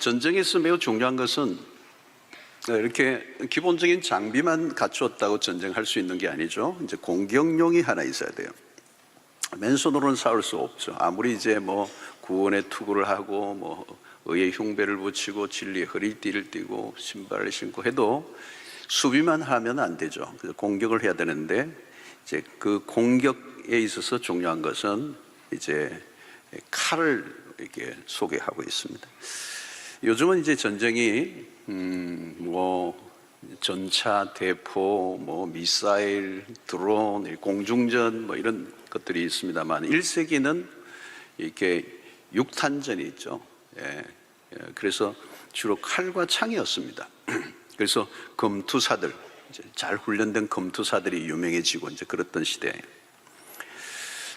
전쟁에서 매우 중요한 것은 이렇게 기본적인 장비만 갖추었다고 전쟁할 수 있는 게 아니죠. 이제 공격용이 하나 있어야 돼요. 맨손으로는 싸울 수 없죠. 아무리 이제 뭐 구원의 투구를 하고 뭐 의의 흉배를 붙이고 진리의 허리띠를 띠고 신발을 신고 해도 수비만 하면 안 되죠. 그래서 공격을 해야 되는데 이제 그 공격에 있어서 중요한 것은 이제 칼을 이렇게 소개하고 있습니다. 요즘은 이제 전쟁이 뭐 전차, 대포, 뭐 미사일, 드론, 공중전 뭐 이런 것들이 있습니다만 1세기는 이렇게 육탄전이 있죠. 그래서 주로 칼과 창이었습니다. 그래서 검투사들, 이제 잘 훈련된 검투사들이 유명해지고 이제 그랬던 시대예요.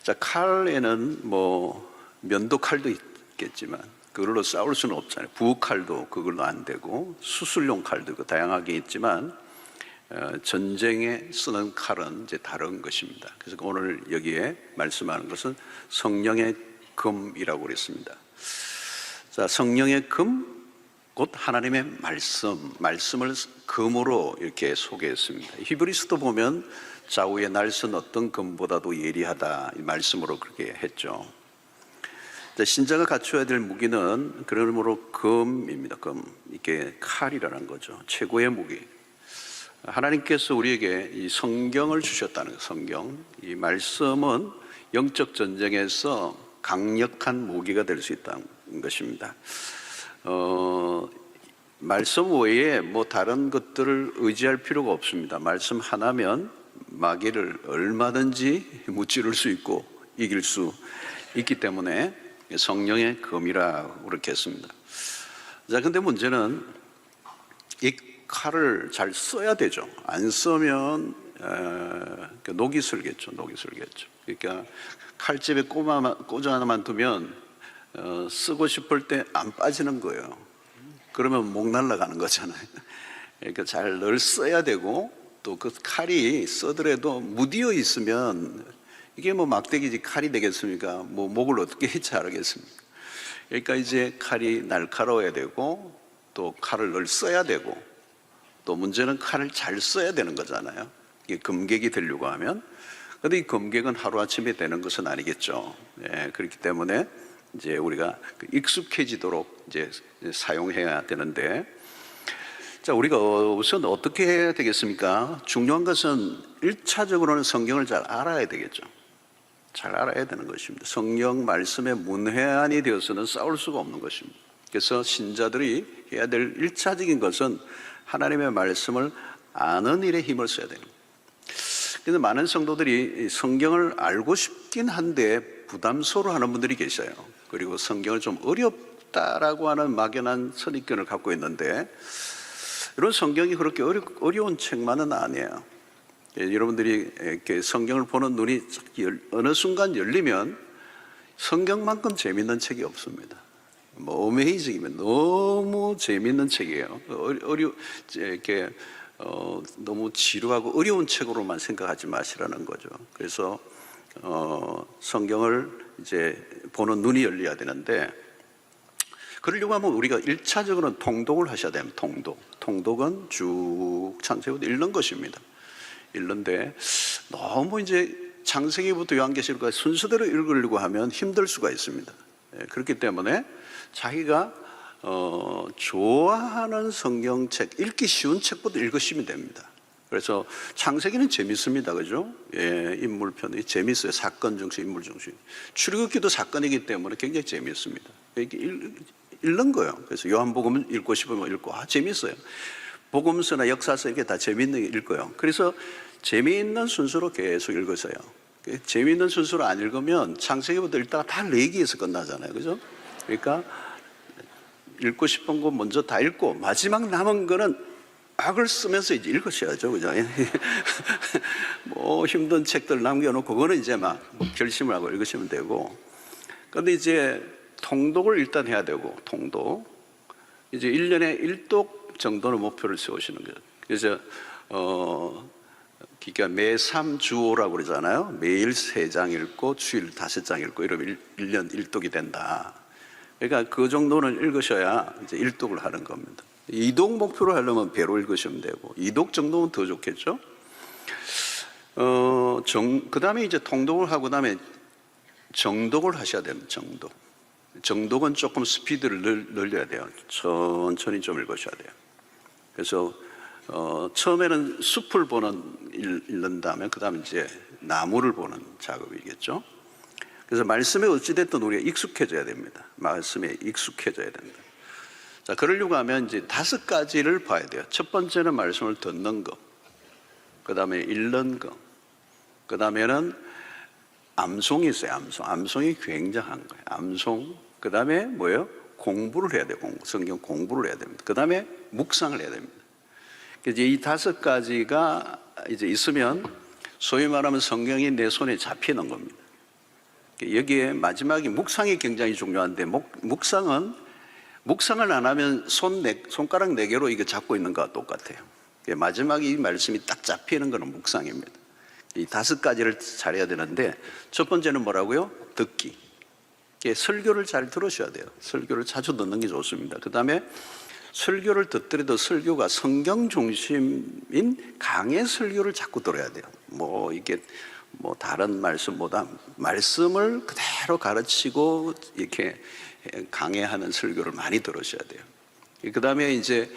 자, 칼에는 뭐 면도칼도 있겠지만 그걸로 싸울 수는 없잖아요. 부엌칼도 그걸로 안 되고 수술용 칼도 있고 다양하게 있지만 전쟁에 쓰는 칼은 이제 다른 것입니다. 그래서 오늘 여기에 말씀하는 것은 성령의 금이라고 그랬습니다. 자, 성령의 금, 곧 하나님의 말씀을 금으로 이렇게 소개했습니다. 히브리서도 보면 좌우의 날선 어떤 금보다도 예리하다 이 말씀으로 그렇게 했죠. 신자가 갖춰야 될 무기는 그러므로 금입니다. 금, 이게 칼이라는 거죠. 최고의 무기. 하나님께서 우리에게 이 성경을 주셨다는 거예요. 성경. 이 말씀은 영적 전쟁에서 강력한 무기가 될 수 있다는 것입니다. 말씀 외에 뭐 다른 것들을 의지할 필요가 없습니다. 말씀 하나면 마귀를 얼마든지 무찌를 수 있고 이길 수 있기 때문에 성령의 금이라고 그렇게 했습니다. 자, 근데 문제는 이 칼을 잘 써야 되죠. 안 쓰면 녹이 슬겠죠. 녹이 슬겠죠. 그러니까 칼집에 꽂아 하나만 두면 쓰고 싶을 때 안 빠지는 거예요. 그러면 목 날아가는 거잖아요. 그러니까 잘 늘 써야 되고 또 그 칼이 써더라도 무디어 있으면 이게 뭐 막대기지 칼이 되겠습니까? 뭐 목을 어떻게 자르겠습니까? 그러니까 이제 칼이 날카로워야 되고 또 칼을 늘 써야 되고 또 문제는 칼을 잘 써야 되는 거잖아요. 이게 금객이 되려고 하면. 그런데 이 금객은 하루아침에 되는 것은 아니겠죠. 그렇기 때문에 이제 우리가 익숙해지도록 이제 사용해야 되는데, 자, 우리가 우선 어떻게 해야 되겠습니까? 중요한 것은 1차적으로는 성경을 잘 알아야 되겠죠. 잘 알아야 되는 것입니다. 성경 말씀의 문외한이 되어서는 싸울 수가 없는 것입니다. 그래서 신자들이 해야 될 1차적인 것은 하나님의 말씀을 아는 일에 힘을 써야 됩니다. 그래서 많은 성도들이 성경을 알고 싶긴 한데 부담스러워하는 분들이 계셔요. 그리고 성경을 좀 어렵다라고 하는 막연한 선입견을 갖고 있는데, 이런 성경이 그렇게 어려운 책만은 아니에요. 여러분들이 이렇게 성경을 보는 눈이 어느 순간 열리면 성경만큼 재밌는 책이 없습니다. 뭐 어메이징이면 너무 재밌는 책이에요. 이렇게 너무 지루하고 어려운 책으로만 생각하지 마시라는 거죠. 그래서 성경을 이제 보는 눈이 열려야 되는데, 그러려고 하면 우리가 1차적으로는 통독을 하셔야 됩니다. 통독은 쭉 창세기부터 읽는 것입니다. 읽는데 너무 이제 창세기부터 요한계시록까지 순서대로 읽으려고 하면 힘들 수가 있습니다. 그렇기 때문에 자기가 좋아하는 성경책, 읽기 쉬운 책부터 읽으시면 됩니다. 그래서 창세기는 재밌습니다. 그죠? 인물편이 재밌어요. 사건 중심, 인물 중심. 출애굽기도 사건이기 때문에 굉장히 재밌습니다. 이렇게 읽는 거예요. 그래서 요한복음은 읽고 싶으면 읽고, 재밌어요. 복음서나 역사서 이렇게 다 재밌는 게 읽어요. 그래서 재미있는 순서로 계속 읽으세요. 재미있는 순서로 안 읽으면 창세기부터 읽다가 다 레기에서 끝나잖아요. 그죠? 그러니까 읽고 싶은 거 먼저 다 읽고 마지막 남은 거는 악을 쓰면서 이제 읽으셔야죠. 그죠? 뭐 힘든 책들 남겨놓고 그거는 이제 막 결심을 하고 읽으시면 되고, 그런데 이제 통독을 일단 해야 되고, 통독. 이제 1년에 1독 정도는 목표를 세우시는 거예요. 그래서 그러니까 매 3주오라고 그러잖아요. 매일 3장 읽고 주일 5장 읽고 이러면 1년 1독이 된다. 그러니까 그 정도는 읽으셔야 이제 일독을 하는 겁니다. 이독 목표로 하려면 배로 읽으시면 되고, 이독 정도면 더 좋겠죠. 그 다음에 이제 통독을 하고, 그 다음에 정독을 하셔야 됩니다. 정독은 조금 스피드를 늘려야 돼요. 천천히 좀 읽으셔야 돼요. 그래서 처음에는 숲을 읽는 다음에 그 다음에 이제 나무를 보는 작업이겠죠. 그래서 말씀에 어찌됐든 우리가 익숙해져야 됩니다. 말씀에 익숙해져야 됩니다. 자, 그러려고 하면 이제 5가지를 봐야 돼요. 첫 번째는 말씀을 듣는 거, 그 다음에 읽는 거, 그 다음에는 암송이 있어요. 암송이 굉장한 거예요. 암송. 그 다음에 뭐예요? 공부를 해야 돼요. 성경 공부를 해야 됩니다. 그 다음에 묵상을 해야 됩니다. 이제 이 5가지가 이제 있으면 소위 말하면 성경이 내 손에 잡히는 겁니다. 여기에 마지막에 묵상이 굉장히 중요한데, 묵상을 안 하면 손가락 4개로 이거 잡고 있는 거와 똑같아요. 마지막에 이 말씀이 딱 잡히는 것은 묵상입니다. 이 5가지를 잘해야 되는데, 첫 번째는 뭐라고요? 듣기. 설교를 잘 들으셔야 돼요. 설교를 자주 듣는 게 좋습니다. 그 다음에 설교를 듣더라도 설교가 성경 중심인 강의 설교를 자꾸 들어야 돼요. 이게 다른 말씀보다 말씀을 그대로 가르치고 이렇게 강해하는 설교를 많이 들으셔야 돼요. 그 다음에 이제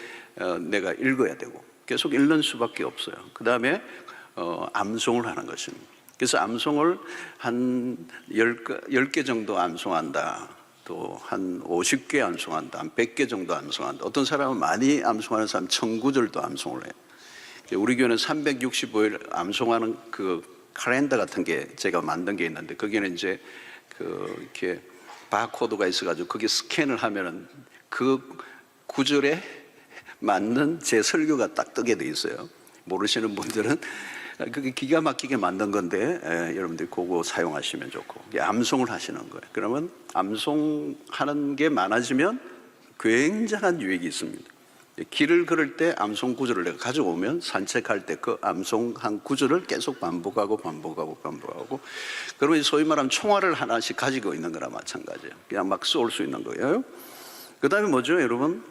내가 읽어야 되고, 계속 읽는 수밖에 없어요. 그 다음에 암송을 하는 것입니다. 그래서 암송을 한 10개 정도 암송한다, 또 한 50개 암송한다, 한 100개 정도 암송한다. 어떤 사람은 많이 암송하는 사람 1000구절도 암송을 해요. 우리 교회는 365일 암송하는 그 칼렌더 같은 게 제가 만든 게 있는데, 거기는 이제 이렇게 바코드가 있어가지고 거기 스캔을 하면은 그 구절에 맞는 제 설교가 딱 뜨게 돼 있어요. 모르시는 분들은 그게 기가 막히게 만든 건데, 여러분들이 그거 사용하시면 좋고, 암송을 하시는 거예요. 그러면 암송하는 게 많아지면 굉장한 유익이 있습니다. 길을 걸을 때 암송 구절을 내가 가져오면 산책할 때 그 암송한 구절을 계속 반복하고 그러면 소위 말하면 총알을 하나씩 가지고 있는 거나 마찬가지예요. 그냥 막 쏠 수 있는 거예요. 그 다음에 뭐죠, 여러분?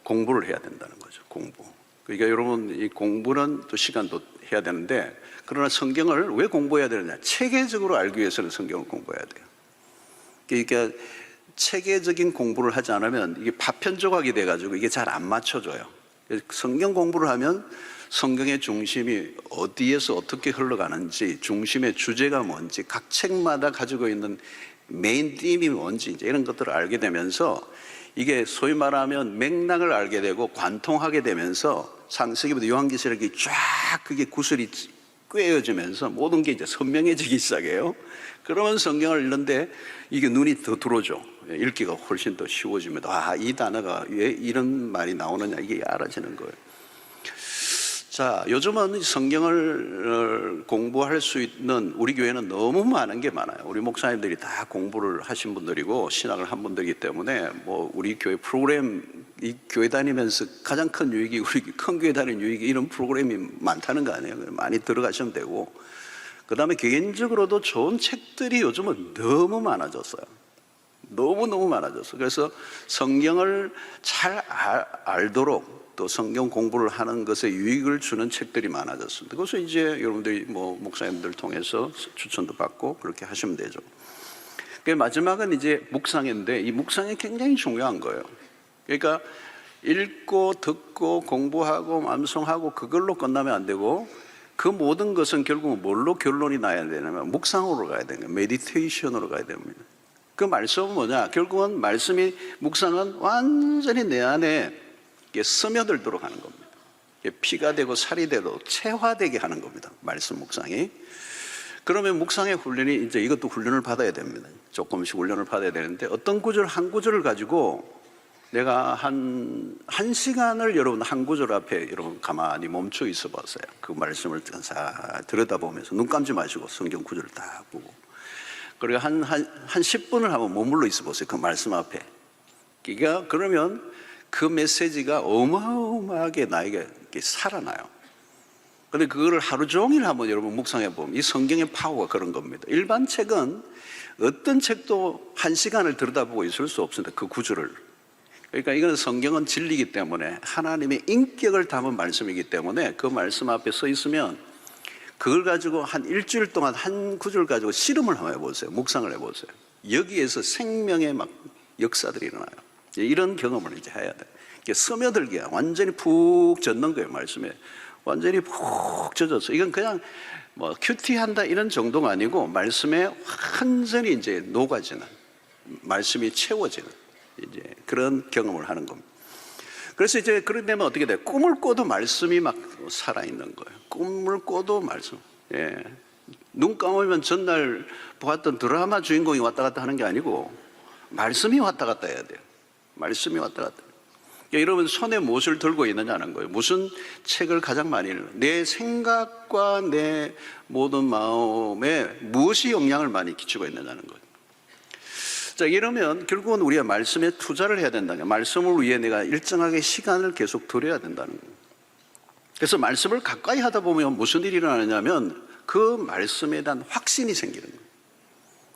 공부를 해야 된다는 거죠. 공부. 그러니까 여러분, 이 공부는 또 시간도 해야 되는데, 그러나 성경을 왜 공부해야 되느냐? 체계적으로 알기 위해서는 성경을 공부해야 돼요. 그러니까 체계적인 공부를 하지 않으면 이게 파편 조각이 돼가지고 이게 잘 안 맞춰져요. 성경 공부를 하면 성경의 중심이 어디에서 어떻게 흘러가는지, 중심의 주제가 뭔지, 각 책마다 가지고 있는 메인 띠임이 뭔지, 이제 이런 것들을 알게 되면서 이게 소위 말하면 맥락을 알게 되고 관통하게 되면서 창세기부터 요한계시록 이렇게 쫙 그게 구슬이 꿰어지면서 모든 게 이제 선명해지기 시작해요. 그러면 성경을 읽는데 이게 눈이 더 들어오죠. 읽기가 훨씬 더 쉬워집니다. 이 단어가 왜 이런 말이 나오느냐, 이게 알아지는 거예요. 자, 요즘은 성경을 공부할 수 있는 우리 교회는 너무 많은 게 많아요. 우리 목사님들이 다 공부를 하신 분들이고 신학을 한 분들이기 때문에 우리 교회 프로그램, 이 교회 다니면서 가장 큰 유익이, 우리 큰 교회 다니는 유익이 이런 프로그램이 많다는 거 아니에요. 많이 들어가시면 되고, 그 다음에 개인적으로도 좋은 책들이 요즘은 너무 많아졌어요. 너무 많아졌어요. 그래서 성경을 잘 알도록 또 성경 공부를 하는 것에 유익을 주는 책들이 많아졌습니다. 그래서 이제 여러분들이 목사님들 통해서 추천도 받고 그렇게 하시면 되죠. 마지막은 이제 묵상인데, 이 묵상이 굉장히 중요한 거예요. 그러니까 읽고 듣고 공부하고 암송하고 그걸로 끝나면 안 되고, 그 모든 것은 결국은 뭘로 결론이 나야 되냐면 묵상으로 가야 되는 거예요. 메디테이션으로 가야 됩니다. 그 말씀은 뭐냐? 결국은 묵상은 완전히 내 안에 스며들도록 하는 겁니다. 피가 되고 살이 되고 체화되게 하는 겁니다. 말씀 묵상이. 그러면 묵상의 훈련이 이제 이것도 훈련을 받아야 됩니다. 조금씩 훈련을 받아야 되는데, 어떤 구절 한 구절을 가지고 내가 한 시간을 여러분 한 구절 앞에 여러분 가만히 멈춰 있어 보세요. 그 말씀을 싹 들여다보면서 눈 감지 마시고 성경 구절을 딱 보고, 그리고 한 10분을 한번 머물러 있어 보세요. 그 말씀 앞에. 그러면 그 메시지가 어마어마하게 나에게 살아나요. 근데 그거를 하루 종일 한번 여러분 묵상해 보면 이 성경의 파워가 그런 겁니다. 일반 책은 어떤 책도 1시간을 들여다보고 있을 수 없습니다. 그 구조를. 그러니까 이건 성경은 진리이기 때문에 하나님의 인격을 담은 말씀이기 때문에 그 말씀 앞에 서 있으면 그걸 가지고 한 일주일 동안 한 구절 가지고 씨름을 한번 해보세요. 묵상을 해보세요. 여기에서 생명의 막 역사들이 일어나요. 이런 경험을 이제 해야 돼요. 스며들게 완전히 푹 젖는 거예요. 말씀에 완전히 푹 젖었어. 이건 그냥 뭐 큐티한다 이런 정도가 아니고 말씀에 완전히 이제 녹아지는, 말씀이 채워지는 이제 그런 경험을 하는 겁니다. 그래서 이제 그런 되면 어떻게 돼? 꿈을 꿔도 말씀이 막 살아있는 거예요. 꿈을 꿔도 말씀. 예. 눈 감으면 전날 보았던 드라마 주인공이 왔다 갔다 하는 게 아니고 말씀이 왔다 갔다 해야 돼요. 말씀이 왔다 갔다. 그러니까 여러분 손에 무엇을 들고 있느냐는 거예요. 무슨 책을 가장 많이 읽는, 내 생각과 내 모든 마음에 무엇이 영향을 많이 끼치고 있느냐는 거예요. 자, 이러면 결국은 우리가 말씀에 투자를 해야 된다는 거예요. 말씀을 위해 내가 일정하게 시간을 계속 들여야 된다는 거예요. 그래서 말씀을 가까이 하다 보면 무슨 일이 일어나냐면 그 말씀에 대한 확신이 생기는 거예요.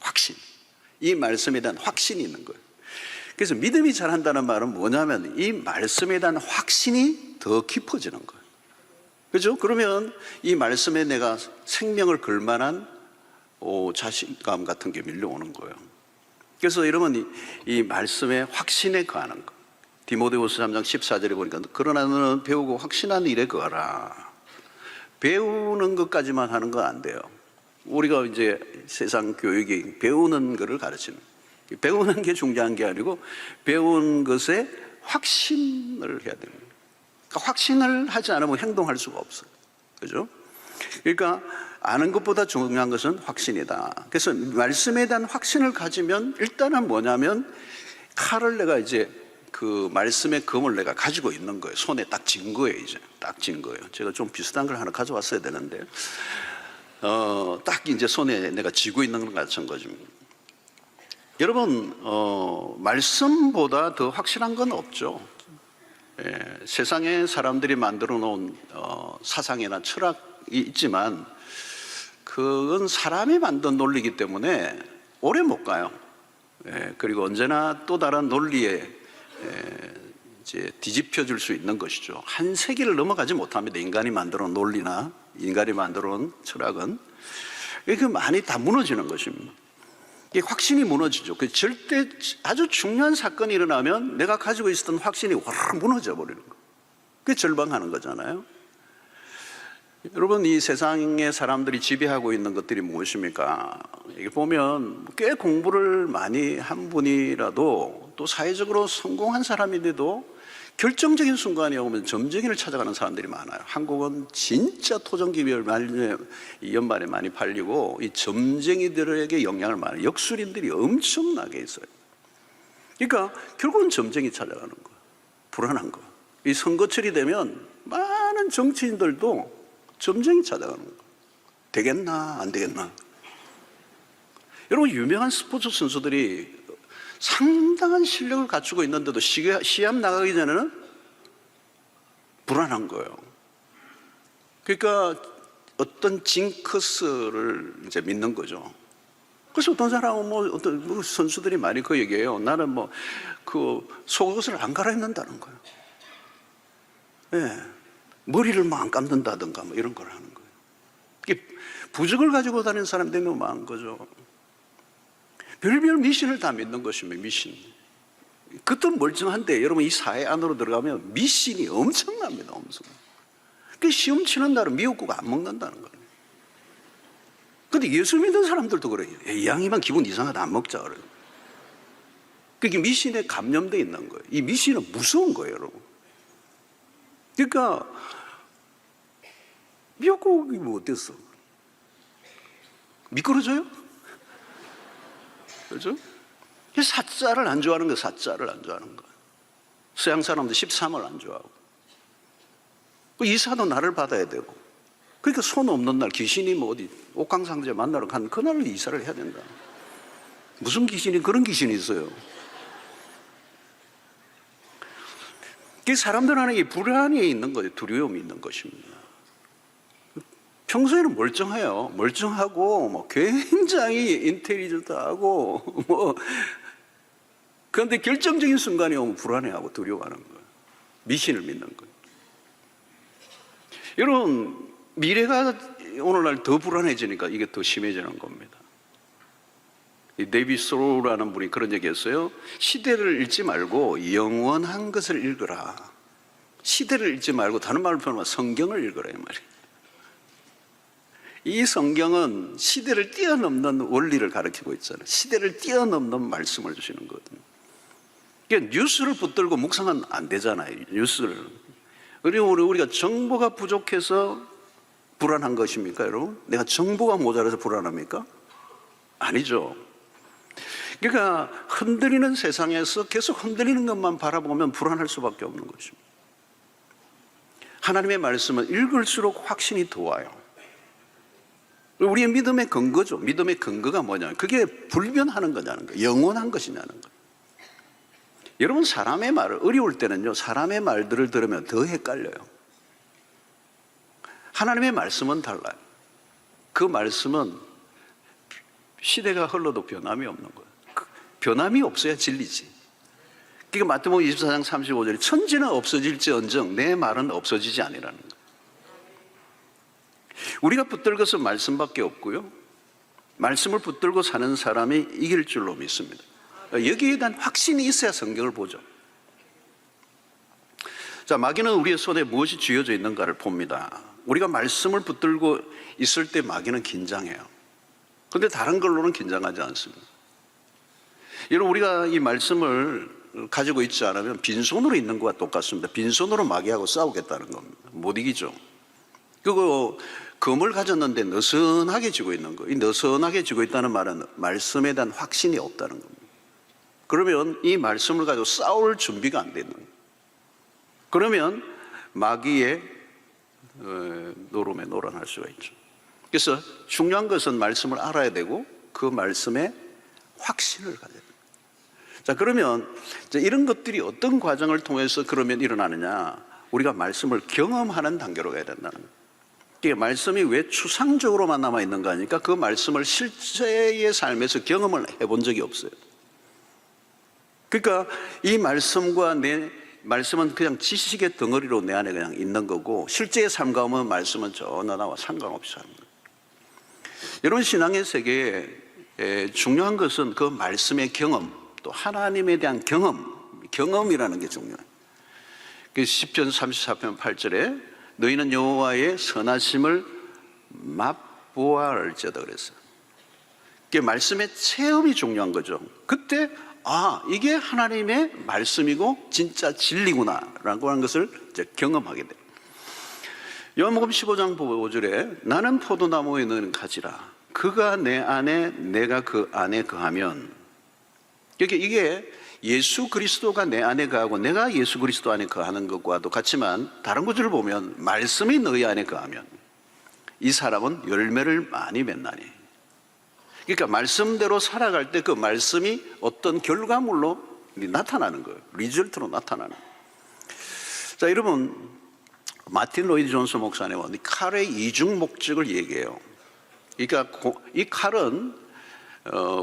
확신. 이 말씀에 대한 확신이 있는 거예요. 그래서 믿음이 잘한다는 말은 뭐냐면 이 말씀에 대한 확신이 더 깊어지는 거예요. 그렇죠? 그러면 이 말씀에 내가 생명을 걸 만한 자신감 같은 게 밀려오는 거예요. 그래서 여러분 이 말씀에 확신에 거하는 거. 디모데후서 3장 14절에 보니까 그러나 너는 배우고 확신하는 일에 거하라. 배우는 것까지만 하는 건 안 돼요. 우리가 이제 세상 교육이 배우는 것을 가르치는, 배우는 게 중요한 게 아니고 배운 것에 확신을 해야 됩니다. 그러니까 확신을 하지 않으면 행동할 수가 없어요. 그죠? 그러니까 아는 것보다 중요한 것은 확신이다. 그래서 말씀에 대한 확신을 가지면 일단은 뭐냐면 칼을 내가 이제 그 말씀의 검을 내가 가지고 있는 거예요. 손에 딱 쥔 거예요. 이제 딱 쥔 거예요. 제가 좀 비슷한 걸 하나 가져왔어야 되는데 딱 이제 손에 내가 쥐고 있는 것 같은 거죠. 여러분 말씀보다 더 확실한 건 없죠. 세상에 사람들이 만들어 놓은 사상이나 철학이 있지만 그건 사람이 만든 논리이기 때문에 오래 못 가요. 그리고 언제나 또 다른 논리에 이제 뒤집혀 줄 수 있는 것이죠. 한 세기를 넘어가지 못합니다. 인간이 만들어 놓은 논리나 인간이 만들어 놓은 철학은. 그 많이 다 무너지는 것입니다. 이게 확신이 무너지죠. 그 절대 아주 중요한 사건이 일어나면 내가 가지고 있었던 확신이 확 무너져 버리는 거예요. 그게 절망하는 거잖아요. 여러분, 이 세상의 사람들이 지배하고 있는 것들이 무엇입니까? 이게 보면 꽤 공부를 많이 한 분이라도 또 사회적으로 성공한 사람인데도 결정적인 순간이 오면 점쟁이를 찾아가는 사람들이 많아요. 한국은 진짜 토종기별 연말에 많이 팔리고 이 점쟁이들에게 영향을 많이, 역술인들이 엄청나게 있어요. 그러니까 결국은 점쟁이 찾아가는 거예요. 불안한 거. 이 선거철이 되면 많은 정치인들도 점쟁이 찾아가는 거예요. 되겠나 안 되겠나. 여러분, 유명한 스포츠 선수들이 상당한 실력을 갖추고 있는데도 시합 나가기 전에는 불안한 거예요. 그러니까 어떤 징크스를 이제 믿는 거죠. 그래서 어떤 사람은 어떤 선수들이 많이 그 얘기해요. 나는 그 속옷을 안 갈아입는다는 거예요. 예. 머리를 안 감는다든가 이런 걸 하는 거예요. 이게 부적을 가지고 다니는 사람들이 너무 많은 거죠. 별별 미신을 다 믿는 것입니다. 미신. 그것도 멀쩡한데 여러분, 이 사회 안으로 들어가면 미신이 엄청납니다. 엄청. 그 시험 치는 날은 미역국 안 먹는다는 거예요. 근데 예수 믿는 사람들도 그래요. 이 양이만 기분 이상하다 안 먹자 그래요. 그게 미신에 감염되어 있는 거예요. 이 미신은 무서운 거예요, 여러분. 그러니까 미역국이 어땠어? 미끄러져요? 그렇죠? 사자를 안 좋아하는 거예요. 사자를 안 좋아하는 거예요. 서양 사람들 13을 안 좋아하고. 이사도 나를 받아야 되고. 그러니까 손 없는 날 귀신이 어디 옥황상제 만나러 간 그날을 이사를 해야 된다. 무슨 귀신이 그런 귀신이 있어요. 그 사람들 안에 이 불안이 있는 거예요. 두려움이 있는 것입니다. 평소에는 멀쩡해요. 멀쩡하고 뭐 굉장히 인텔리전트하고 뭐 그런데 결정적인 순간이 오면 불안해하고 두려워하는 거예요. 미신을 믿는 거예요. 여러분, 미래가 오늘날 더 불안해지니까 이게 더 심해지는 겁니다. 이 데이비 소로라는 분이 그런 얘기 했어요. 시대를 읽지 말고 영원한 것을 읽어라. 시대를 읽지 말고 다른 말로 표현하면 성경을 읽어라 이 말이에요. 이 성경은 시대를 뛰어넘는 원리를 가르치고 있잖아요. 시대를 뛰어넘는 말씀을 주시는 거거든요. 그러니까 뉴스를 붙들고 묵상은 안 되잖아요. 뉴스를. 그리고 우리가 정보가 부족해서 불안한 것입니까, 여러분? 내가 정보가 모자라서 불안합니까? 아니죠. 그러니까 흔들리는 세상에서 계속 흔들리는 것만 바라보면 불안할 수밖에 없는 것입니다. 하나님의 말씀은 읽을수록 확신이 더 와요. 우리의 믿음의 근거죠. 믿음의 근거가 뭐냐? 그게 불변하는 거냐는 거예요. 영원한 것이냐는 거예요. 여러분, 사람의 말을 어려울 때는요, 사람의 말들을 들으면 더 헷갈려요. 하나님의 말씀은 달라요. 그 말씀은 시대가 흘러도 변함이 없는 거예요. 변함이 없어야 진리지. 그러니까 마태복음 24장 35절에 천지는 없어질지언정 내 말은 없어지지 아니라는 거예요. 우리가 붙들 것은 말씀밖에 없고요, 말씀을 붙들고 사는 사람이 이길 줄로 믿습니다. 여기에 대한 확신이 있어야 성경을 보죠. 자, 마귀는 우리의 손에 무엇이 쥐어져 있는가를 봅니다. 우리가 말씀을 붙들고 있을 때 마귀는 긴장해요. 그런데 다른 걸로는 긴장하지 않습니다. 여러분, 우리가 이 말씀을 가지고 있지 않으면 빈손으로 있는 것과 똑같습니다. 빈손으로 마귀하고 싸우겠다는 겁니다. 못 이기죠. 그리고 검을 가졌는데 느슨하게 쥐고 있는 거. 이 느슨하게 쥐고 있다는 말은 말씀에 대한 확신이 없다는 겁니다. 그러면 이 말씀을 가지고 싸울 준비가 안 되는 거예요. 그러면 마귀의 노름에 노란할 수가 있죠. 그래서 중요한 것은 말씀을 알아야 되고 그 말씀에 확신을 가져야 됩니다. 자, 그러면 이런 것들이 어떤 과정을 통해서 그러면 일어나느냐? 우리가 말씀을 경험하는 단계로 가야 된다는 거예요. 그러니까 말씀이 왜 추상적으로만 남아있는가 하니까 그 말씀을 실제의 삶에서 경험을 해본 적이 없어요. 그러니까 이 말씀과 내 말씀은 그냥 지식의 덩어리로 내 안에 그냥 있는 거고 실제의 삶과 오면 말씀은 전혀 나와 상관없이 사는 거예요. 여러분, 신앙의 세계에 중요한 것은 그 말씀의 경험, 또 하나님에 대한 경험이라는 게 중요해요. 그 시편 34편 8절에 너희는 여호와의 선하심을 맛보아 알지어다 그랬어요. 그 말씀의 체험이 중요한 거죠. 그때 이게 하나님의 말씀이고 진짜 진리구나라고 하는 것을 이제 경험하게 돼요. 요한복음 15장 5절에 나는 포도나무에 있는 가지라 그가 내 안에 내가 그 안에 거하면, 이게 예수 그리스도가 내 안에 거하고 내가 예수 그리스도 안에 거하는 것과도 같지만 다른 구절을 보면 말씀이 너희 안에 거하면 이 사람은 열매를 많이 맺나니. 그러니까 말씀대로 살아갈 때 그 말씀이 어떤 결과물로 나타나는 거예요. 리절트로 나타나는 거예요. 자, 여러분, 마틴 로이드 존스 목사님은 이 칼의 이중 목적을 얘기해요. 그러니까 이 칼은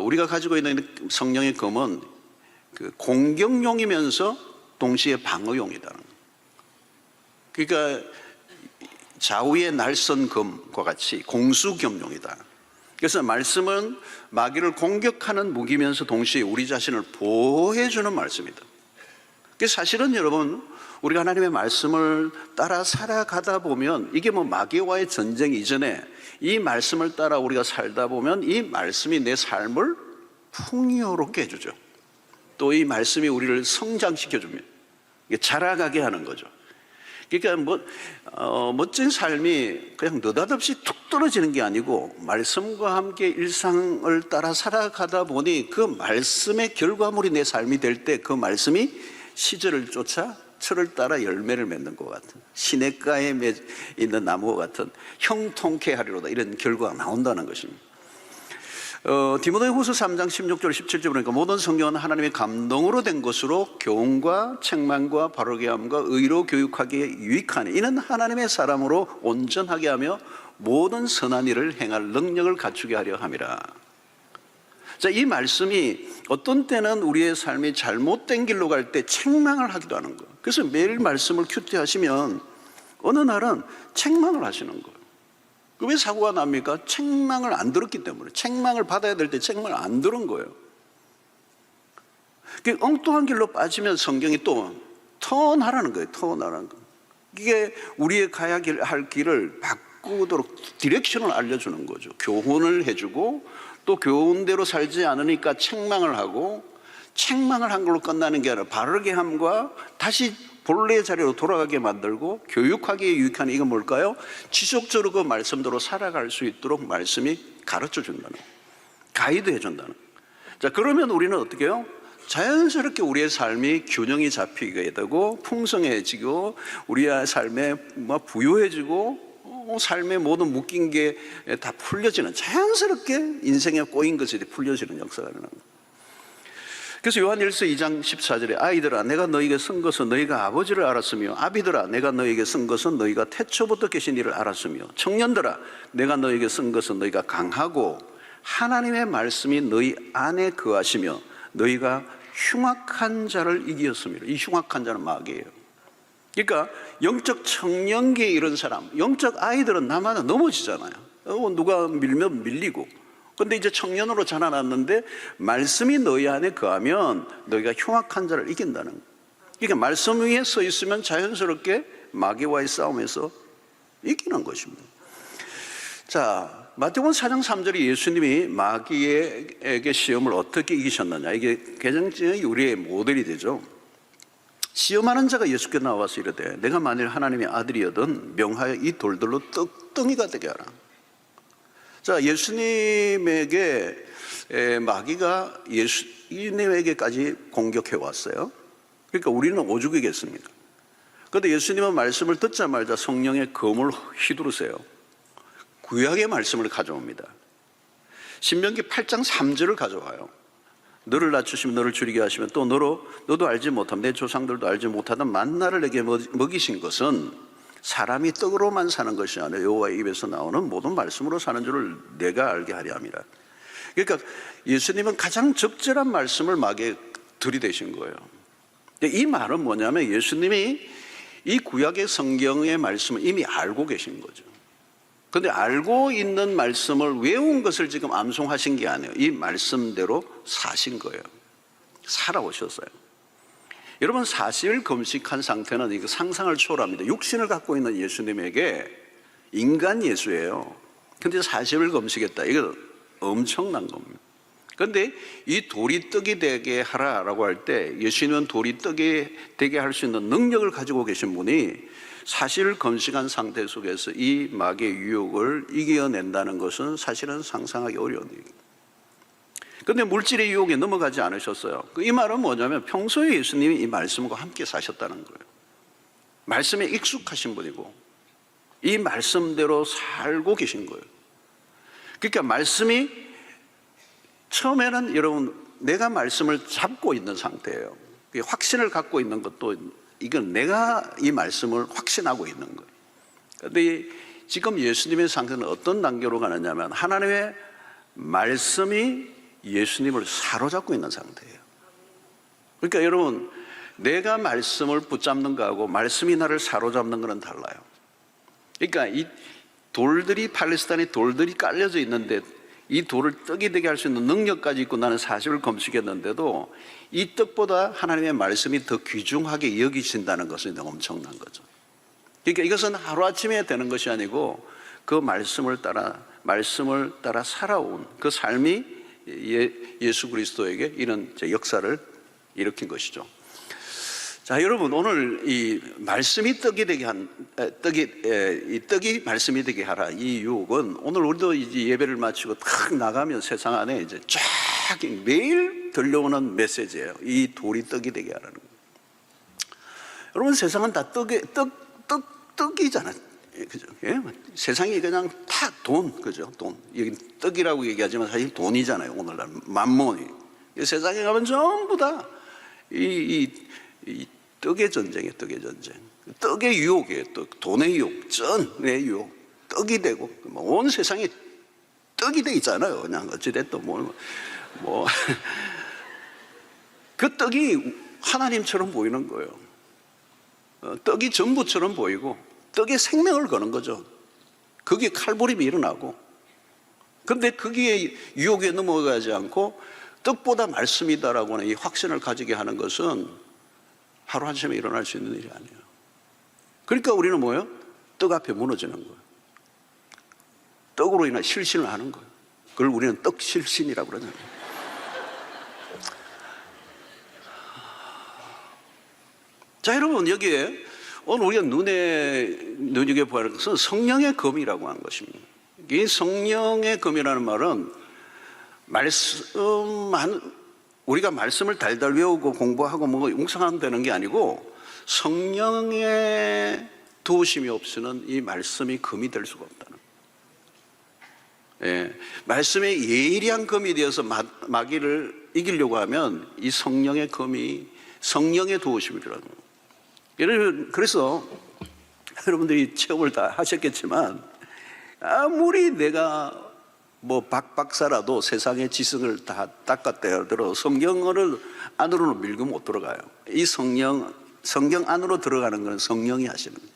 우리가 가지고 있는 성령의 검은 그 공격용이면서 동시에 방어용이다. 그러니까 좌우의 날선 검과 같이 공수겸용이다. 그래서 말씀은 마귀를 공격하는 무기면서 동시에 우리 자신을 보호해주는 말씀이다. 그래서 사실은 여러분, 우리가 하나님의 말씀을 따라 살아가다 보면 이게 뭐 마귀와의 전쟁 이전에 이 말씀을 따라 우리가 살다 보면 이 말씀이 내 삶을 풍요롭게 해주죠. 또 이 말씀이 우리를 성장시켜줍니다. 자라가게 하는 거죠. 그러니까 멋진 삶이 그냥 느닷없이 툭 떨어지는 게 아니고 말씀과 함께 일상을 따라 살아가다 보니 그 말씀의 결과물이 내 삶이 될 때 그 말씀이 시절을 쫓아 철을 따라 열매를 맺는 것 같은, 시냇가에 있는 나무와 같은 형통케 하리로다, 이런 결과가 나온다는 것입니다. 디모데후서 3장 16절 17절 보니까 모든 성경은 하나님의 감동으로 된 것으로 교훈과 책망과 바르게 함과 의로 교육하기에 유익하니 이는 하나님의 사람으로 온전하게 하며 모든 선한 일을 행할 능력을 갖추게 하려 함이라. 자, 이 말씀이 어떤 때는 우리의 삶이 잘못된 길로 갈 때 책망을 하기도 하는 거예요. 그래서 매일 말씀을 큐티하시면 어느 날은 책망을 하시는 거예요. 왜 사고가 납니까? 책망을 안 들었기 때문에. 책망을 받아야 될 때 책망을 안 들은 거예요. 엉뚱한 길로 빠지면 성경이 또 턴하라는 거예요. 턴하라는 거예요. 이게 우리의 가야 할 길을 바꾸도록 디렉션을 알려주는 거죠. 교훈을 해주고 또 교훈대로 살지 않으니까 책망을 하고, 책망을 한 걸로 끝나는 게 아니라 바르게 함과 다시 본래의 자리로 돌아가게 만들고 교육하기에 유익한, 이건 뭘까요? 지속적으로 그 말씀대로 살아갈 수 있도록 말씀이 가르쳐 준다는 거예요. 가이드해 준다는 거예요. 자, 그러면 우리는 어떻게 해요? 자연스럽게 우리의 삶이 균형이 잡히게 되고 풍성해지고 우리의 삶에 부유해지고 삶의 모든 묶인 게 다 풀려지는, 자연스럽게 인생에 꼬인 것이 풀려지는 역사가 일어나는 거예요. 그래서 요한일서 2장 14절에 아이들아 내가 너희에게 쓴 것은 너희가 아버지를 알았으며 아비들아 내가 너희에게 쓴 것은 너희가 태초부터 계신 이를 알았으며 청년들아 내가 너희에게 쓴 것은 너희가 강하고 하나님의 말씀이 너희 안에 거하시며 너희가 흉악한 자를 이기었습니다. 이 흉악한 자는 마귀예요. 그러니까 영적 청년기에 이런 사람, 영적 아이들은 나마다 넘어지잖아요. 누가 밀면 밀리고. 근데 이제 청년으로 자라났는데 말씀이 너희 안에 거하면 너희가 흉악한 자를 이긴다는 거예요. 그러니까 말씀 위에 서 있으면 자연스럽게 마귀와의 싸움에서 이기는 것입니다. 자, 마태복음 4장 3절에 예수님이 마귀에게 시험을 어떻게 이기셨느냐, 이게 개정적인 우리의 모델이 되죠. 시험하는 자가 예수께 나와서 이르되 내가 만일 하나님의 아들이거든 명하여 이 돌들로 떡덩이가 되게 하라. 자, 예수님에게 마귀가 예수님에게까지 공격해 왔어요. 그러니까 우리는 오죽이겠습니까? 그런데 예수님은 말씀을 듣자마자 성령의 검을 휘두르세요. 구약의 말씀을 가져옵니다. 신명기 8장 3절을 가져와요. 너를 낮추시면 너를 줄이게 하시면 또 너도 알지 못함 내 조상들도 알지 못하던 만나를 내게 먹이신 것은 사람이 떡으로만 사는 것이 아니라 여호와의 입에서 나오는 모든 말씀으로 사는 줄을 내가 알게 하려 함이라. 그러니까 예수님은 가장 적절한 말씀을 마귀에 들이대신 거예요. 이 말은 뭐냐면 예수님이 이 구약의 성경의 말씀을 이미 알고 계신 거죠. 그런데 알고 있는 말씀을 외운 것을 지금 암송하신 게 아니에요. 이 말씀대로 사신 거예요. 살아오셨어요. 여러분, 40일 금식한 상태는 이거 상상을 초월합니다. 육신을 갖고 있는 예수님에게 인간 예수예요. 근데 40일 금식했다. 이거 엄청난 겁니다. 그런데 이 돌이 떡이 되게 하라라고 할 때 예수님은 돌이 떡이 되게 할 수 있는 능력을 가지고 계신 분이 사실 금식한 상태 속에서 이 마귀의 유혹을 이겨낸다는 것은 사실은 상상하기 어려운 일입니다. 그런데 물질의 유혹에 넘어가지 않으셨어요. 이 말은 뭐냐면 평소에 예수님이 이 말씀과 함께 사셨다는 거예요. 말씀에 익숙하신 분이고 이 말씀대로 살고 계신 거예요. 그러니까 말씀이 처음에는 여러분 내가 말씀을 잡고 있는 상태예요. 확신을 갖고 있는 것도 이건 내가 이 말씀을 확신하고 있는 거예요. 그런데 지금 예수님의 상태는 어떤 단계로 가느냐면 하나님의 말씀이 예수님을 사로잡고 있는 상태예요. 그러니까 여러분 내가 말씀을 붙잡는 거하고 말씀이 나를 사로잡는 거는 달라요. 그러니까 이 돌들이 팔레스타인에 돌들이 깔려져 있는데 이 돌을 떡이 되게 할 수 있는 능력까지 있고 나는 40을 금식했는데도 이 떡보다 하나님의 말씀이 더 귀중하게 여기신다는 것은 엄청난 거죠. 그러니까 이것은 하루아침에 되는 것이 아니고 그 말씀을 따라 살아온 그 삶이 예수 그리스도에게 이런 역사를 일으킨 것이죠. 자, 여러분 오늘 이 말씀이 떡이 되게 이 떡이 말씀이 되게 하라 이 유혹은 오늘 우리도 이제 예배를 마치고 탁 나가면 세상 안에 이제 쫙 매일 들려오는 메시지예요. 이 돌이 떡이 되게 하라는 거예요. 여러분 세상은 다 떡이잖아요. 그죠? 예? 세상이 그냥 다 돈, 그죠? 돈. 여기 떡이라고 얘기하지만 사실 돈이잖아요. 오늘날 만몬이. 세상에 가면 전부 다 이 떡의 전쟁이에요. 떡의 전쟁. 떡의 유혹이에요. 돈의 유혹, 쩐의 유혹, 떡이 되고 온 세상이 떡이 돼 있잖아요. 그냥 어찌됐든 그 떡이 하나님처럼 보이는 거예요. 떡이 전부처럼 보이고 떡에 생명을 거는 거죠. 거기에 칼부림이 일어나고, 그런데 거기에 유혹에 넘어가지 않고 떡보다 말씀이다라고 하는 이 확신을 가지게 하는 것은 하루 한시에 일어날 수 있는 일이 아니에요. 그러니까 우리는 뭐예요? 떡 앞에 무너지는 거예요. 떡으로 인한 실신을 하는 거예요. 그걸 우리는 떡실신이라고 그러잖아요. 자, 여러분, 여기에 오늘 우리가 눈여겨봐야 할 것은 성령의 검이라고 하는 것입니다. 이 성령의 검이라는 말은 우리가 말씀을 달달 외우고 공부하고 묵상하면 되는 게 아니고, 성령의 도우심이 없이는 이 말씀이 검이 될 수가 없다는 거예요. 말씀의 예리한 검이 되어서 마귀를 이기려고 하면 이 성령의 검이, 성령의 도우심이라는 거예요. 그래서 여러분들이 체험을 다 하셨겠지만, 아무리 내가 박사라도 세상의 지성을 다 닦았다 성경을 안으로는 밀고 못 들어가요. 이 성경 안으로 들어가는 건 성령이 하시는 거예요.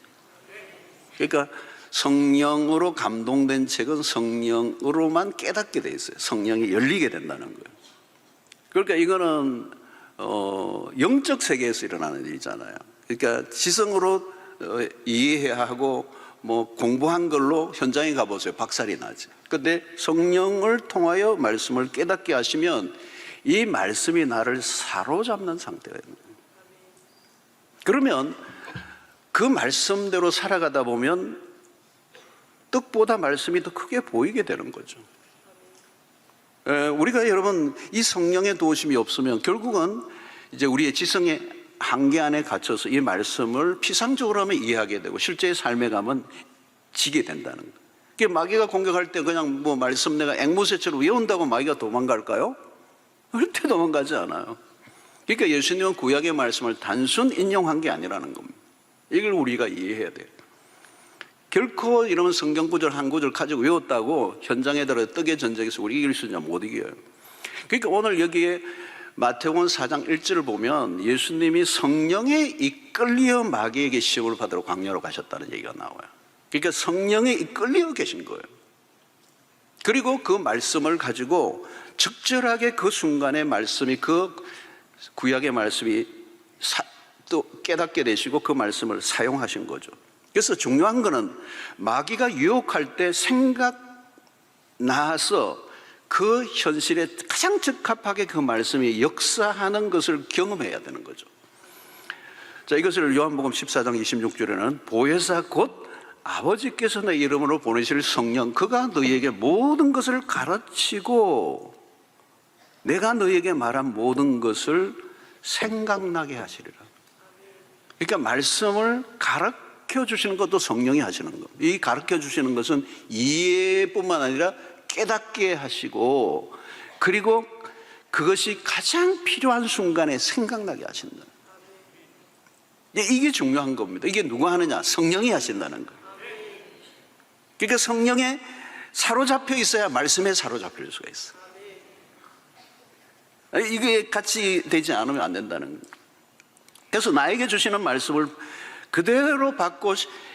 그러니까 성령으로 감동된 책은 성령으로만 깨닫게 돼 있어요. 성령이 열리게 된다는 거예요. 그러니까 이거는 영적 세계에서 일어나는 일이잖아요. 그러니까 지성으로 이해해야 하고 공부한 걸로 현장에 가보세요. 박살이 나지. 그런데 성령을 통하여 말씀을 깨닫게 하시면 이 말씀이 나를 사로잡는 상태가 있는 거예요. 그러면 그 말씀대로 살아가다 보면 떡보다 말씀이 더 크게 보이게 되는 거죠. 우리가 여러분 이 성령의 도우심이 없으면 결국은 이제 우리의 지성의 한계 안에 갇혀서 이 말씀을 피상적으로 하면 이해하게 되고 실제의 삶에 가면 지게 된다는 거예요. 그러니까 마귀가 공격할 때 그냥 말씀 내가 앵무새처럼 외운다고 마귀가 도망갈까요? 절대 도망가지 않아요. 그러니까 예수님은 구약의 말씀을 단순 인용한 게 아니라는 겁니다. 이걸 우리가 이해해야 돼요. 결코 이런 성경 구절 한 구절 가지고 외웠다고 현장에 들어 떡의 전쟁에서 우리 이길 수 있냐? 못 이겨요. 그러니까 오늘 여기에 마태복음 4장 1절을 보면 예수님이 성령에 이끌려 마귀에게 시험을 받으러 광야로 가셨다는 얘기가 나와요. 그러니까 성령에 이끌려 계신 거예요. 그리고 그 말씀을 가지고 적절하게 그 순간에 말씀이, 그 구약의 말씀이 또 깨닫게 되시고 그 말씀을 사용하신 거죠. 그래서 중요한 거는 마귀가 유혹할 때 생각 나서 그 현실에 가장 적합하게 그 말씀이 역사하는 것을 경험해야 되는 거죠. 자, 이것을 요한복음 14장 26절에는 보혜사 곧 아버지께서 내 이름으로 보내실 성령, 그가 너희에게 모든 것을 가르치고 내가 너희에게 말한 모든 것을 생각나게 하시리라. 그러니까 말씀을 가르쳐 주시는 것도 성령이 하시는 겁니다. 이 가르쳐 주시는 것은 이해뿐만 아니라 깨닫게 하시고, 그리고 그것이 가장 필요한 순간에 생각나게 하신다. 이게 중요한 겁니다. 이게 누가 하느냐? 성령이 하신다는 거예요. 그러니까 성령에 사로잡혀 있어야 말씀에 사로잡힐 수가 있어요. 이게 같이 되지 않으면 안 된다는 거예요. 그래서 나에게 주시는 말씀을 그대로 받고,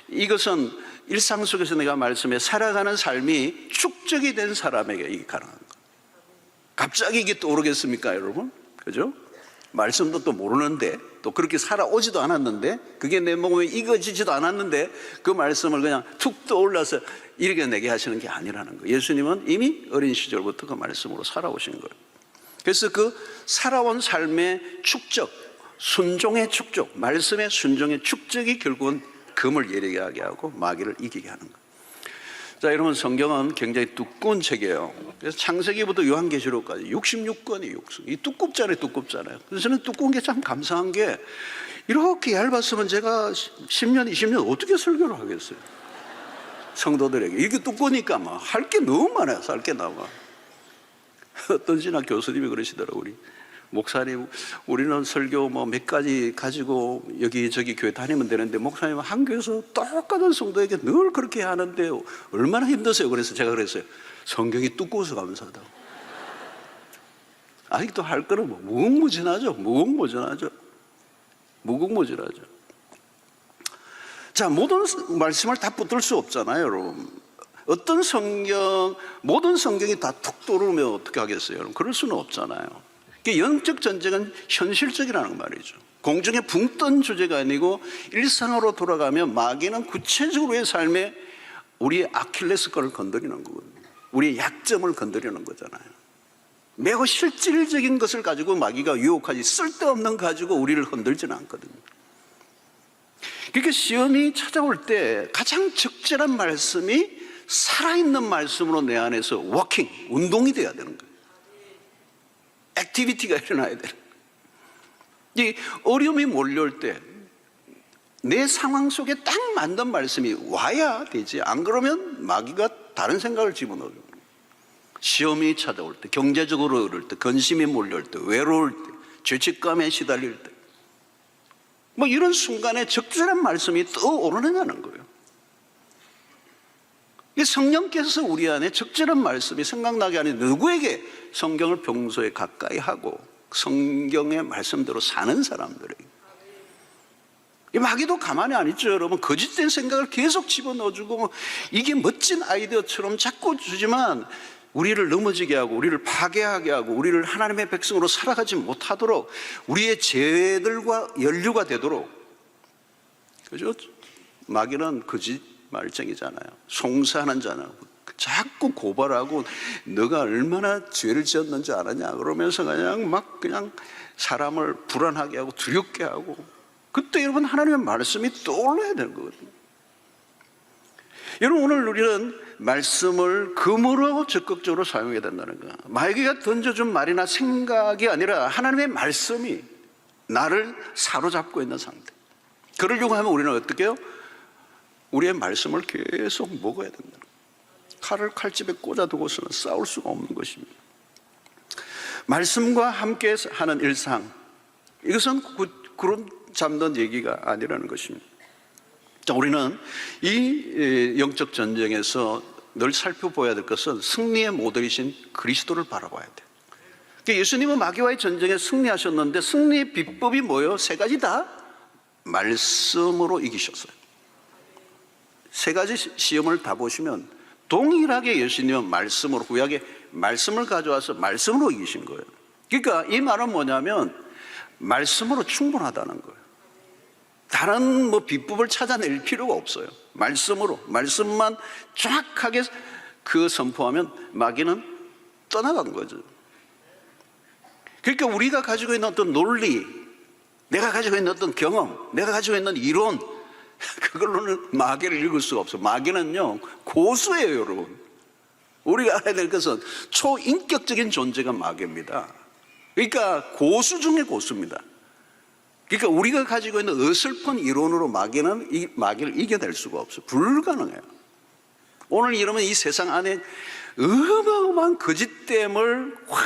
이것은 일상 속에서 내가 말씀에 살아가는 삶이 축적이 된 사람에게 이게 가능한 거예요. 갑자기 이게 떠오르겠습니까, 여러분? 그죠? 말씀도 또 모르는데, 또 그렇게 살아오지도 않았는데, 그게 내 몸에 익어지지도 않았는데 그 말씀을 그냥 툭 떠올라서 읽어내게 하시는 게 아니라는 거예요. 예수님은 이미 어린 시절부터 그 말씀으로 살아오신 거예요. 그래서 그 살아온 삶의 축적, 순종의 축적, 말씀의 순종의 축적이 결국은 금을 예리하게 하고 마귀를 이기게 하는 거예요. 자, 여러분, 성경은 굉장히 두꺼운 책이에요. 그래서 창세기부터 요한계시록까지 66권이 이 두껍잖아요. 그래서 저는 두꺼운 게 참 감사한 게, 이렇게 얇았으면 제가 10년, 20년 어떻게 설교를 하겠어요? 성도들에게. 이게 두꺼우니까 할 게 너무 많아요. 살 게 나와. 어떤 신학 교수님이 그러시더라고요. 우리 목사님, 우리는 설교 뭐 몇 가지 가지고 여기저기 교회 다니면 되는데 목사님은 한 교회에서 똑같은 성도에게 늘 그렇게 하는데 얼마나 힘드세요? 그래서 제가 그랬어요. 성경이 두꺼워서 감사하다고. 아직도 할 거는 뭐 무궁무진하죠. 무궁무진하죠. 자, 모든 말씀을 다 붙들 수 없잖아요, 여러분. 모든 성경이 다 툭 들어오면 어떻게 하겠어요, 여러분? 그럴 수는 없잖아요. 영적 전쟁은 현실적이라는 말이죠. 공중에 붕 뜬 주제가 아니고 일상으로 돌아가면 마귀는 구체적으로의 삶에 우리의 아킬레스건을 건드리는 거거든요. 우리의 약점을 건드리는 거잖아요. 매우 실질적인 것을 가지고 마귀가 유혹하지 쓸데없는 가지고 우리를 흔들지는 않거든요. 그러니까 시험이 찾아올 때 가장 적절한 말씀이 살아있는 말씀으로 내 안에서 워킹, 운동이 돼야 되는 거예요. 액티비티가 일어나야 되는 거예요. 이 어려움이 몰려올 때 내 상황 속에 딱 맞는 말씀이 와야 되지. 안 그러면 마귀가 다른 생각을 집어넣어요. 시험이 찾아올 때, 경제적으로 어려울 때, 근심이 몰려올 때, 외로울 때, 죄책감에 시달릴 때, 뭐 이런 순간에 적절한 말씀이 떠오르느냐는 거예요. 성령께서 우리 안에 적절한 말씀이 생각나게 하는 누구에게? 성경을 평소에 가까이 하고 성경의 말씀대로 사는 사람들에게. 이 마귀도 가만히 안 있죠, 여러분. 거짓된 생각을 계속 집어넣어주고 이게 멋진 아이디어처럼 자꾸 주지만 우리를 넘어지게 하고 우리를 파괴하게 하고 우리를 하나님의 백성으로 살아가지 못하도록 우리의 죄들과 연류가 되도록, 그죠? 마귀는 거짓 말쟁이잖아요. 송사하는 자잖아요. 자꾸 고발하고 너가 얼마나 죄를 지었는지 아느냐 그러면서 그냥 사람을 불안하게 하고 두렵게 하고, 그때 여러분 하나님의 말씀이 떠올라야 되는 거거든요. 여러분, 오늘 우리는 말씀을 금으로 적극적으로 사용해야 된다는 거예요. 마귀가 던져준 말이나 생각이 아니라 하나님의 말씀이 나를 사로잡고 있는 상태. 그러려고 하면 우리는 어떻게 해요? 우리의 말씀을 계속 먹어야 된다는 거예요. 칼을 칼집에 꽂아두고서는 싸울 수가 없는 것입니다. 말씀과 함께 하는 일상, 이것은 구름 잡는 얘기가 아니라는 것입니다. 자, 우리는 이 영적 전쟁에서 늘 살펴봐야 될 것은 승리의 모델이신 그리스도를 바라봐야 돼요. 그러니까 예수님은 마귀와의 전쟁에 승리하셨는데 승리의 비법이 뭐예요? 세 가지 다 말씀으로 이기셨어요. 세 가지 시험을 다 보시면 동일하게 예수님은 말씀으로, 구약의 말씀을 가져와서 말씀으로 이기신 거예요. 그러니까 이 말은 뭐냐면 말씀으로 충분하다는 거예요. 다른 비법을 찾아낼 필요가 없어요. 말씀으로, 말씀만 정확하게 선포하면 마귀는 떠나간 거죠. 그러니까 우리가 가지고 있는 어떤 논리, 내가 가지고 있는 어떤 경험, 내가 가지고 있는 이론, 그걸로는 마귀를 읽을 수가 없어요. 마귀는요, 고수예요, 여러분. 우리가 알아야 될 것은 초인격적인 존재가 마귀입니다. 그러니까 고수 중에 고수입니다. 그러니까 우리가 가지고 있는 어설픈 이론으로 마귀를 이겨낼 수가 없어요. 불가능해요. 오늘 여러분 이 세상 안에 어마어마한 거짓됨을 확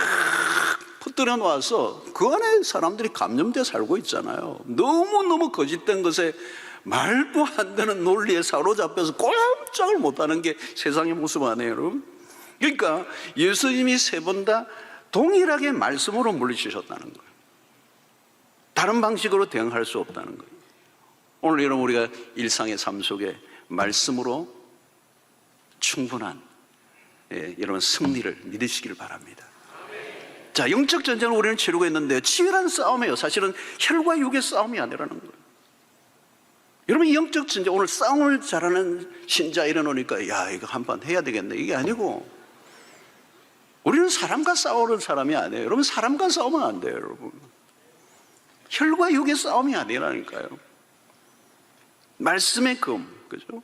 퍼뜨려 놔서 그 안에 사람들이 감염돼 살고 있잖아요. 너무너무 거짓된 것에 말도 안 되는 논리에 사로잡혀서 꼼짝을 못하는 게 세상의 모습 아니에요, 여러분? 그러니까 예수님이 세 번 다 동일하게 말씀으로 물리치셨다는 거예요. 다른 방식으로 대응할 수 없다는 거예요. 오늘 여러분 우리가 일상의 삶 속에 말씀으로 충분한 여러분 승리를 믿으시길 바랍니다. 자, 영적 전쟁을 우리는 치르고 있는데 치열한 싸움이에요. 사실은 혈과 육의 싸움이 아니라는 거예요. 여러분 이 영적 전쟁, 오늘 싸움을 잘하는 신자 이러놓으니까 야 이거 한번 해야 되겠네, 이게 아니고 우리는 사람과 싸우는 사람이 아니에요. 여러분 사람과 싸우면 안 돼요, 여러분. 혈과 육의 싸움이 아니라니까요. 말씀의 금, 그죠?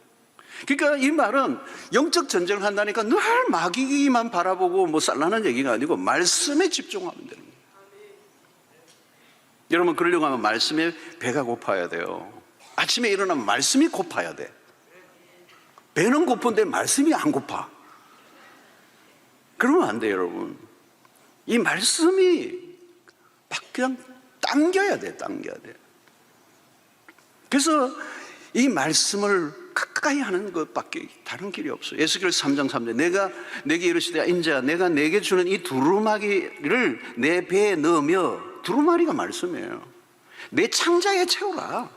그러니까 이 말은 영적 전쟁을 한다니까 늘 마귀만 바라보고 쌀라는 얘기가 아니고 말씀에 집중하면 되는 거예요. 여러분 그러려고 하면 말씀에 배가 고파야 돼요. 아침에 일어나면 말씀이 고파야 돼. 배는 고픈데 말씀이 안 고파. 그러면 안 돼요, 여러분. 이 말씀이 막 그냥 당겨야 돼. 그래서 이 말씀을 가까이 하는 것밖에 다른 길이 없어요. 에스겔 3장 3절 내가 내게 이르시되 인자야 내가 내게 주는 이 두루마기를 내 배에 넣으며, 두루마리가 말씀이에요. 내 창자에 채우라.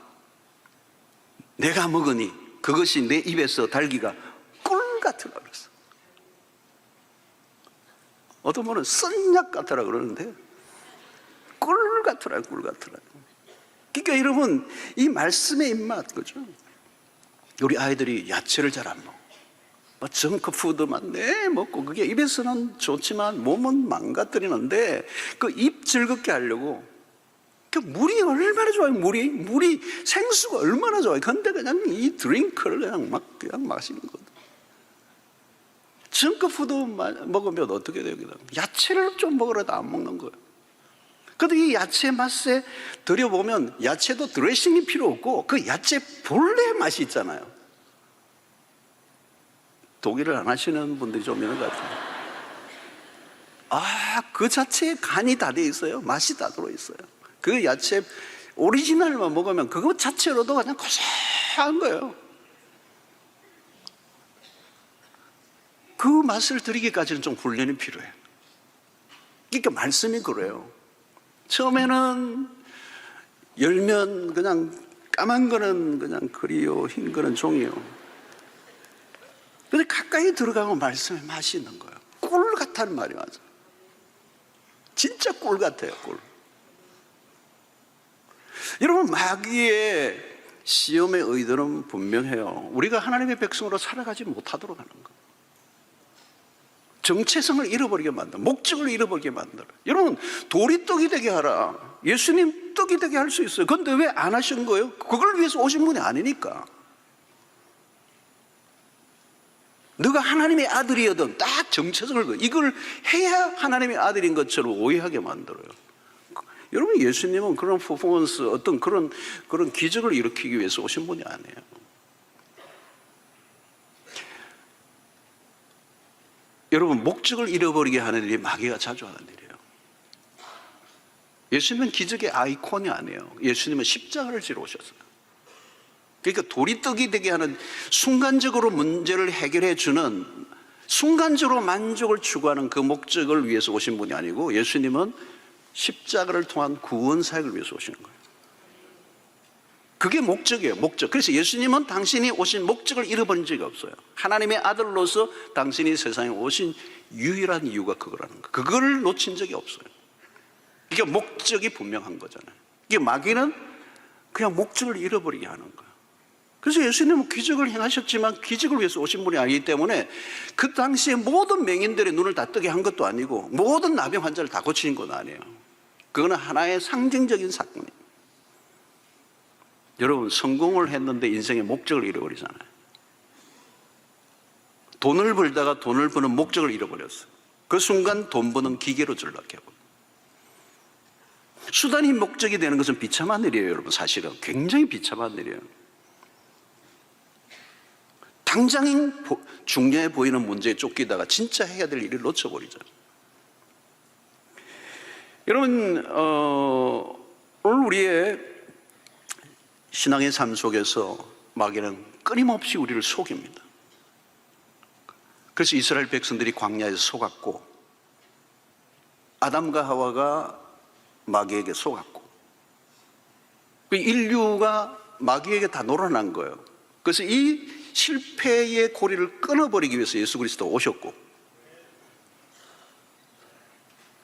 내가 먹으니 그것이 내 입에서 달기가 꿀 같으라 그랬어. 어떤 분은 쓴약 같으라 그러는데 꿀 같으라. 그러니까 여러분, 이 말씀의 입맛, 그죠? 우리 아이들이 야채를 잘 안 먹어. 뭐 정크푸드만 먹고, 그게 입에서는 좋지만 몸은 망가뜨리는데, 그 입 즐겁게 하려고 그 물이 얼마나 좋아요. 물이 생수가 얼마나 좋아요. 근데 그냥 이 드링크를 그냥 마시는 거거든. 정크푸드 먹으면 어떻게 돼요? 야채를 좀 먹으라도 안 먹는 거예요. 근데 이 야채 맛에 들여보면 야채도 드레싱이 필요 없고 그 야채 본래 맛이 있잖아요. 독일을 안 하시는 분들이 좀 있는 것 같아요. 그 자체에 간이 다 돼 있어요. 맛이 다 들어있어요. 그 야채 오리지널만 먹으면 그것 자체로도 그냥 고소한 거예요. 그 맛을 들이기까지는 좀 훈련이 필요해요. 그러니까 말씀이 그래요. 처음에는 열면 그냥 까만 거는 그냥 글이요, 흰 거는 종이요. 근데 가까이 들어가면 말씀의 맛이 있는 거예요. 꿀 같다는 말이 맞아요. 진짜 꿀 같아요, 꿀. 여러분, 마귀의 시험의 의도는 분명해요. 우리가 하나님의 백성으로 살아가지 못하도록 하는 거. 정체성을 잃어버리게 만들어, 목적을 잃어버리게 만들어. 여러분, 돌이 떡이 되게 하라. 예수님 떡이 되게 할 수 있어요. 그런데 왜 안 하신 거예요? 그걸 위해서 오신 분이 아니니까. 너가 하나님의 아들이어든 딱 정체성을, 이걸 해야 하나님의 아들인 것처럼 오해하게 만들어요. 여러분, 예수님은 그런 퍼포먼스, 어떤 그런 기적을 일으키기 위해서 오신 분이 아니에요. 여러분, 목적을 잃어버리게 하는 일이 마귀가 자주 하는 일이에요. 예수님은 기적의 아이콘이 아니에요. 예수님은 십자가를 지러 오셨어요. 그러니까 돌이 떡이 되게 하는, 순간적으로 문제를 해결해 주는, 순간적으로 만족을 추구하는 그 목적을 위해서 오신 분이 아니고, 예수님은 십자가를 통한 구원 사역을 위해서 오시는 거예요. 그게 목적이에요, 목적. 그래서 예수님은 당신이 오신 목적을 잃어버린 적이 없어요. 하나님의 아들로서 당신이 세상에 오신 유일한 이유가 그거라는 거예요. 그걸 놓친 적이 없어요. 이게 목적이 분명한 거잖아요. 이게 마귀는 그냥 목적을 잃어버리게 하는 거예요. 그래서 예수님은 기적을 행하셨지만 기적을 위해서 오신 분이 아니기 때문에 그 당시에 모든 맹인들의 눈을 다 뜨게 한 것도 아니고 모든 나병 환자를 다 고치는 건 아니에요. 그거는 하나의 상징적인 사건이에요. 여러분, 성공을 했는데 인생의 목적을 잃어버리잖아요. 돈을 벌다가 돈을 버는 목적을 잃어버렸어요. 그 순간 돈 버는 기계로 전락해버려요. 수단이 목적이 되는 것은 비참한 일이에요, 여러분. 사실은 굉장히 비참한 일이에요. 당장 중요해 보이는 문제에 쫓기다가 진짜 해야 될 일을 놓쳐버리잖아요. 여러분, 오늘 우리의 신앙의 삶 속에서 마귀는 끊임없이 우리를 속입니다. 그래서 이스라엘 백성들이 광야에서 속았고, 아담과 하와가 마귀에게 속았고, 인류가 마귀에게 다 놀아난 거예요. 그래서 이 실패의 고리를 끊어버리기 위해서 예수 그리스도 오셨고,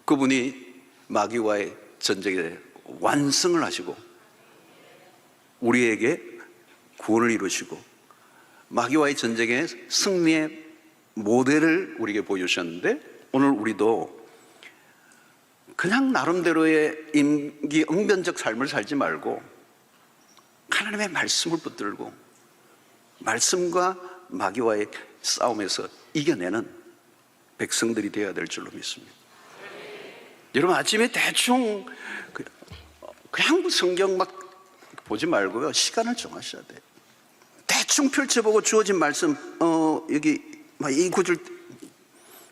그분이 마귀와의 전쟁에 완성을 하시고 우리에게 구원을 이루시고 마귀와의 전쟁의 승리의 모델을 우리에게 보여주셨는데, 오늘 우리도 그냥 나름대로의 임기응변적 삶을 살지 말고 하나님의 말씀을 붙들고 말씀과 마귀와의 싸움에서 이겨내는 백성들이 되어야 될 줄로 믿습니다. 여러분, 아침에 대충 그냥 성경 막 보지 말고요, 시간을 정하셔야 돼요. 대충 펼쳐보고 주어진 말씀, 여기 이 구절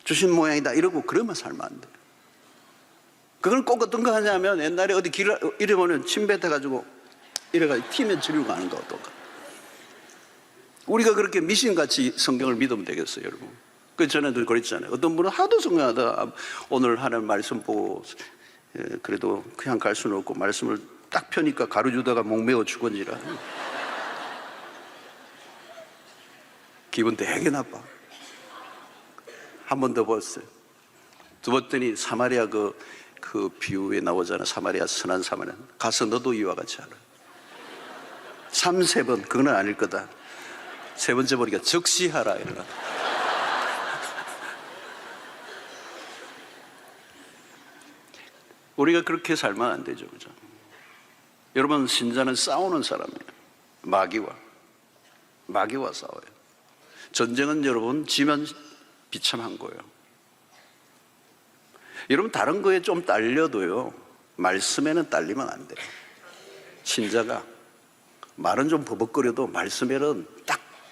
주신 모양이다 이러고 그러면 살면 안 돼요. 그건 꼭 어떤 거 하냐면 옛날에 어디 길을 이래 보면 침 뱉어가지고 이래가지고 튀면 저리로 가는 거 어떤가. 우리가 그렇게 미신같이 성경을 믿으면 되겠어요, 여러분. 그 전에도 그랬잖아요. 어떤 분은 하도 성경하다 오늘 하는 말씀 보고 그래도 그냥 갈 수는 없고 말씀을 딱 펴니까 가로주다가 목매어 죽은지라 기분 되게 나빠. 한 번 더 봤어요. 두 봤더니 사마리아 그 비유에 나오잖아. 사마리아 선한 사마리아. 가서 너도 이와 같이 하라. 3, 4번 그건 아닐 거다. 세 번째 보니까 적시하라 이러나. 우리가 그렇게 살면 안 되죠, 그죠? 여러분, 신자는 싸우는 사람이에요. 마귀와 싸워요. 전쟁은 여러분 지면 비참한 거예요. 여러분, 다른 거에 좀 딸려도요, 말씀에는 딸리면 안 돼요. 신자가 말은 좀 버벅거려도 말씀에는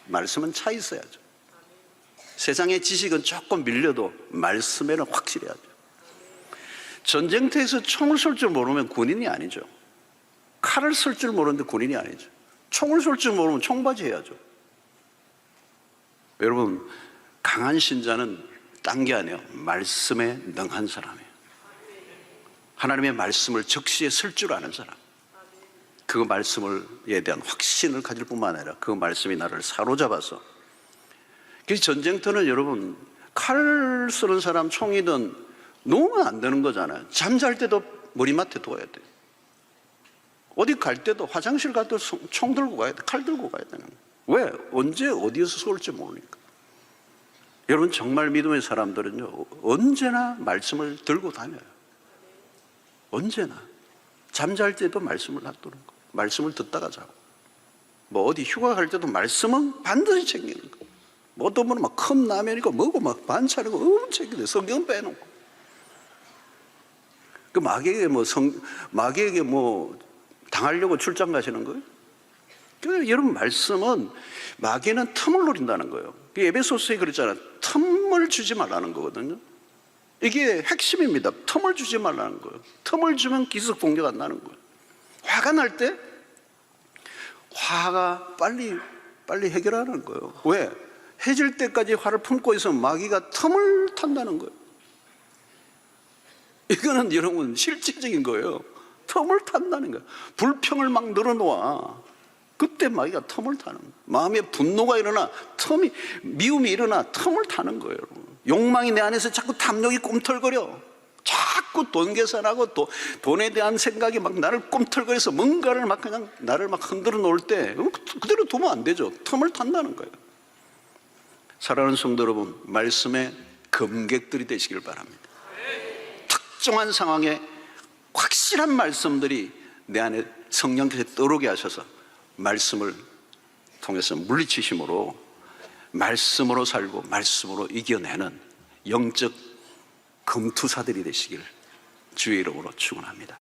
말씀은 차 있어야죠. 세상의 지식은 조금 밀려도 말씀에는 확실해야죠. 전쟁터에서 총을 쏠 줄 모르면 군인이 아니죠. 칼을 쓸 줄 모르는데 군인이 아니죠. 총을 쏠 줄 모르면 총바지 해야죠. 여러분, 강한 신자는 딴 게 아니에요. 말씀에 능한 사람이에요. 하나님의 말씀을 적시에 쓸 줄 아는 사람. 그 말씀에 대한 확신을 가질 뿐만 아니라 그 말씀이 나를 사로잡아서. 그래서 전쟁터는 여러분, 칼 쓰는 사람 총이든 놓으면 안 되는 거잖아요. 잠잘 때도 머리맡에 둬야 돼요. 어디 갈 때도, 화장실 갈 때도 총 들고 가야 돼. 칼 들고 가야 되는 거예요. 왜? 언제 어디에서 쏠지 모르니까. 여러분, 정말 믿음의 사람들은요, 언제나 말씀을 들고 다녀요. 언제나. 잠잘 때도 말씀을 놔두는 거예요. 말씀을 듣다가 자고. 뭐 어디 휴가 갈 때도 말씀은 반드시 챙기는 거예요. 뭐 어떤 분은 막 컵 라면이고 뭐고 막 반찬이고 엄청 챙기는데 성경 빼놓고. 그 마귀에게 뭐 당하려고 출장 가시는 거예요? 그래서 여러분, 말씀은 마귀는 틈을 노린다는 거예요. 에베소서에 그랬잖아요. 틈을 주지 말라는 거거든요. 이게 핵심입니다. 틈을 주지 말라는 거예요. 틈을 주면 기습 공격 안 나는 거예요. 화가 날 때 화가 빨리 해결하는 거예요. 왜? 해질 때까지 화를 품고 있으면 마귀가 틈을 탄다는 거예요. 이거는 여러분 실질적인 거예요. 틈을 탄다는 거예요. 불평을 막 늘어놓아. 그때 마귀가 틈을 타는 거예요. 마음에 분노가 일어나 미움이 일어나 틈을 타는 거예요. 여러분. 욕망이 내 안에서 자꾸 탐욕이 꿈틀거려. 자꾸 돈 계산하고 돈에 대한 생각이 막 나를 꿈틀거려서 뭔가를 막 그냥 나를 막 흔들어 놓을 때 그대로 두면 안 되죠. 틈을 탄다는 거예요. 사랑하는 성도 여러분, 말씀의 검객들이 되시길 바랍니다. 특정한 상황에 확실한 말씀들이 내 안에 성령께서 떠오르게 하셔서 말씀을 통해서 물리치심으로 말씀으로 살고 말씀으로 이겨내는 영적 검투사들이 되시길 주의 이름으로 축원합니다.